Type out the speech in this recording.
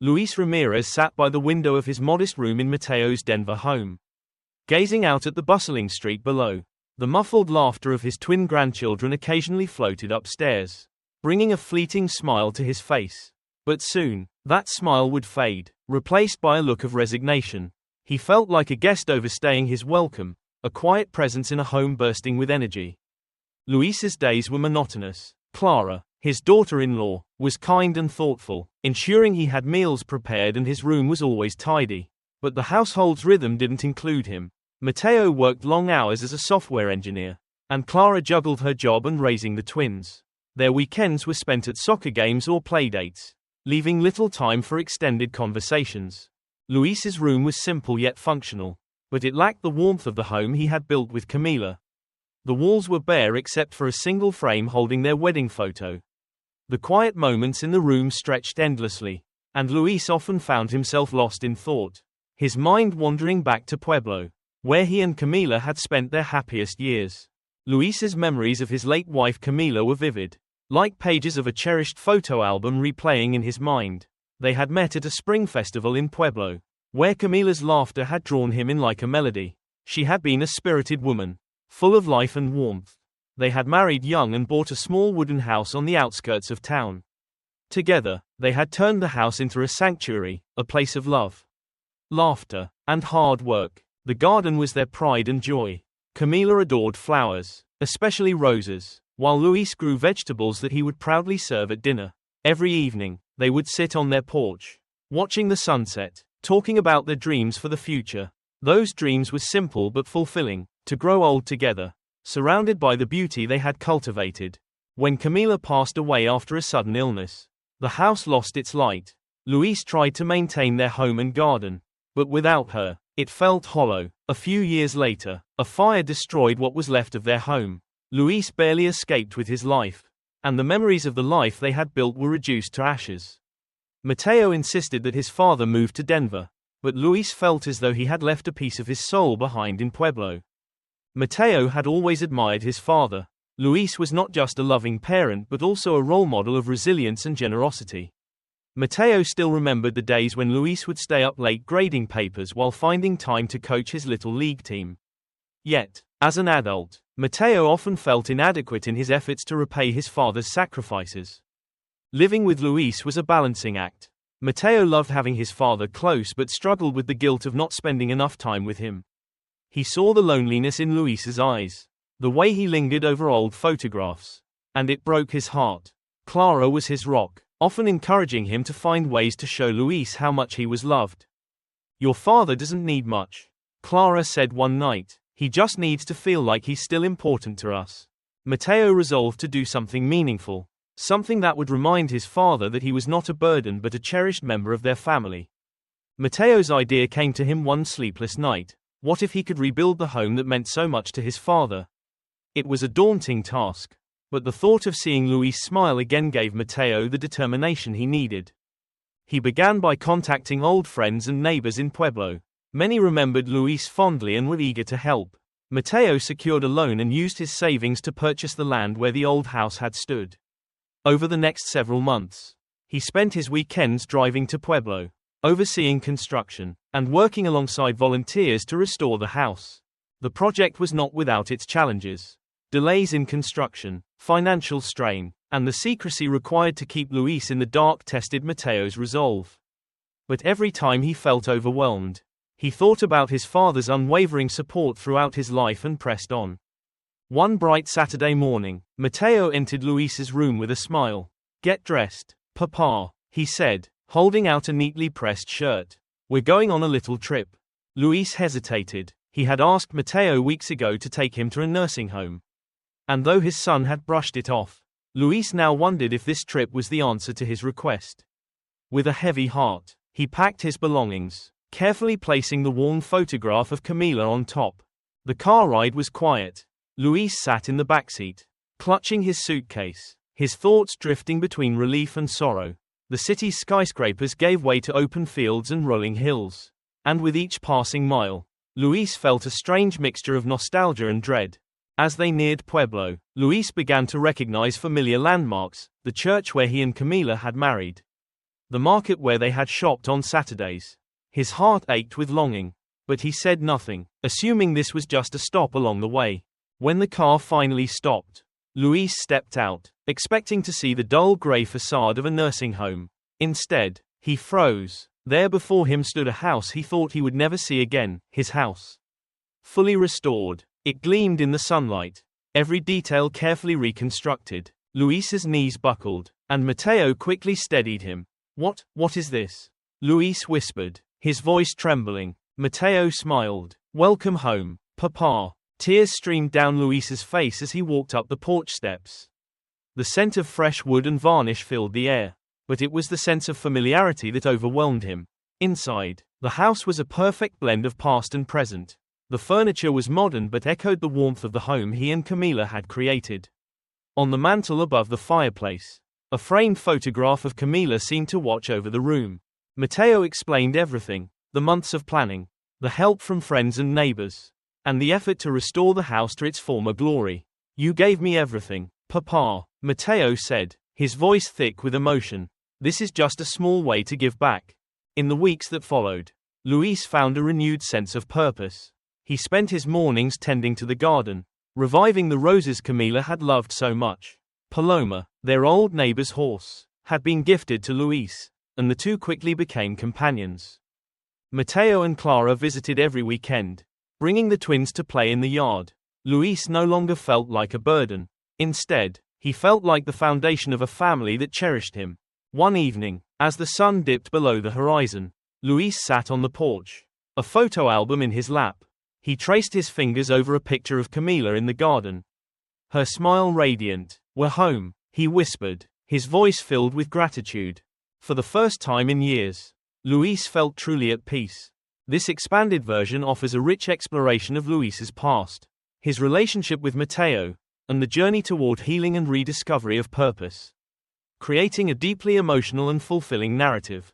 Luis Ramirez sat by the window of his modest room in Mateo's Denver home. Gazing out at the bustling street below, the muffled laughter of his twin grandchildren occasionally floated upstairs, bringing a fleeting smile to his face. But soon, that smile would fade, replaced by a look of resignation. He felt like a guest overstaying his welcome, a quiet presence in a home bursting with energy. Luis's days were monotonous. Clara, his daughter-in-law, was kind and thoughtful, ensuring he had meals prepared and his room was always tidy. But the household's rhythm didn't include him. Mateo worked long hours as a software engineer, and Clara juggled her job and raising the twins. Their weekends were spent at soccer games or playdates, leaving little time for extended conversations. Luis's room was simple yet functional, but it lacked the warmth of the home he had built with Camila. The walls were bare except for a single frame holding their wedding photo. The quiet moments in the room stretched endlessly, and Luis often found himself lost in thought, his mind wandering back to Pueblo, where he and Camila had spent their happiest years. Luis's memories of his late wife Camila were vivid, like pages of a cherished photo album replaying in his mind. They had met at a spring festival in Pueblo, where Camila's laughter had drawn him in like a melody. She had been a spirited woman, full of life and warmth. They had married young and bought a small wooden house on the outskirts of town. Together, they had turned the house into a sanctuary, a place of love, laughter, and hard work. The garden was their pride and joy. Camila adored flowers, especially roses, while Luis grew vegetables that he would proudly serve at dinner. Every evening, they would sit on their porch, watching the sunset, talking about their dreams for the future. Those dreams were simple but fulfilling, to grow old together, surrounded by the beauty they had cultivated. When Camila passed away after a sudden illness, the house lost its light. Luis tried to maintain their home and garden, but without her, it felt hollow. A few years later, a fire destroyed what was left of their home. Luis barely escaped with his life, and the memories of the life they had built were reduced to ashes. Mateo insisted that his father move to Denver, but Luis felt as though he had left a piece of his soul behind in Pueblo. Mateo had always admired his father. Luis was not just a loving parent but also a role model of resilience and generosity. Mateo still remembered the days when Luis would stay up late grading papers while finding time to coach his little league team. Yet, as an adult, Mateo often felt inadequate in his efforts to repay his father's sacrifices. Living with Luis was a balancing act. Mateo loved having his father close but struggled with the guilt of not spending enough time with him. He saw the loneliness in Luis's eyes, the way he lingered over old photographs, and it broke his heart. Clara was his rock, often encouraging him to find ways to show Luis how much he was loved. "Your father doesn't need much," Clara said one night. "He just needs to feel like he's still important to us." Mateo resolved to do something meaningful, something that would remind his father that he was not a burden but a cherished member of their family. Mateo's idea came to him one sleepless night. What if he could rebuild the home that meant so much to his father? It was a daunting task, but the thought of seeing Luis smile again gave Mateo the determination he needed. He began by contacting old friends and neighbors in Pueblo. Many remembered Luis fondly and were eager to help. Mateo secured a loan and used his savings to purchase the land where the old house had stood. Over the next several months, he spent his weekends driving to Pueblo, overseeing construction, and working alongside volunteers to restore the house. The project was not without its challenges. Delays in construction, financial strain, and the secrecy required to keep Luis in the dark tested Mateo's resolve. But every time he felt overwhelmed, he thought about his father's unwavering support throughout his life and pressed on. One bright Saturday morning, Mateo entered Luis's room with a smile. "Get dressed, Papa," he said, holding out a neatly pressed shirt. "We're going on a little trip." Luis hesitated. He had asked Mateo weeks ago to take him to a nursing home. And though his son had brushed it off, Luis now wondered if this trip was the answer to his request. With a heavy heart, he packed his belongings, carefully placing the worn photograph of Camila on top. The car ride was quiet. Luis sat in the backseat, clutching his suitcase, his thoughts drifting between relief and sorrow. The city's skyscrapers gave way to open fields and rolling hills, and with each passing mile, Luis felt a strange mixture of nostalgia and dread. As they neared Pueblo, Luis began to recognize familiar landmarks, the church where he and Camila had married, the market where they had shopped on Saturdays. His heart ached with longing, but he said nothing, assuming this was just a stop along the way. When the car finally stopped, Luis stepped out, expecting to see the dull grey facade of a nursing home. Instead, he froze. There before him stood a house he thought he would never see again, his house. Fully restored, it gleamed in the sunlight, every detail carefully reconstructed. Luis's knees buckled, and Mateo quickly steadied him. What is this? Luis whispered, his voice trembling. Mateo smiled. Welcome home, Papa. Tears streamed down Luis's face as he walked up the porch steps. The scent of fresh wood and varnish filled the air, but it was the sense of familiarity that overwhelmed him. Inside, the house was a perfect blend of past and present. The furniture was modern but echoed the warmth of the home he and Camila had created. On the mantel above the fireplace, a framed photograph of Camila seemed to watch over the room. Mateo explained everything, the months of planning, the help from friends and neighbors, and the effort to restore the house to its former glory. You gave me everything, Papa, Mateo said, his voice thick with emotion. This is just a small way to give back. In the weeks that followed, Luis found a renewed sense of purpose. He spent his mornings tending to the garden, reviving the roses Camila had loved so much. Paloma, their old neighbor's horse, had been gifted to Luis, and the two quickly became companions. Mateo and Clara visited every weekend, bringing the twins to play in the yard. Luis no longer felt like a burden. Instead, he felt like the foundation of a family that cherished him. One evening, as the sun dipped below the horizon, Luis sat on the porch, a photo album in his lap. He traced his fingers over a picture of Camila in the garden. Her smile radiant. We're home, he whispered, his voice filled with gratitude. For the first time in years, Luis felt truly at peace. This expanded version offers a rich exploration of Luis's past, his relationship with Mateo, and the journey toward healing and rediscovery of purpose, creating a deeply emotional and fulfilling narrative.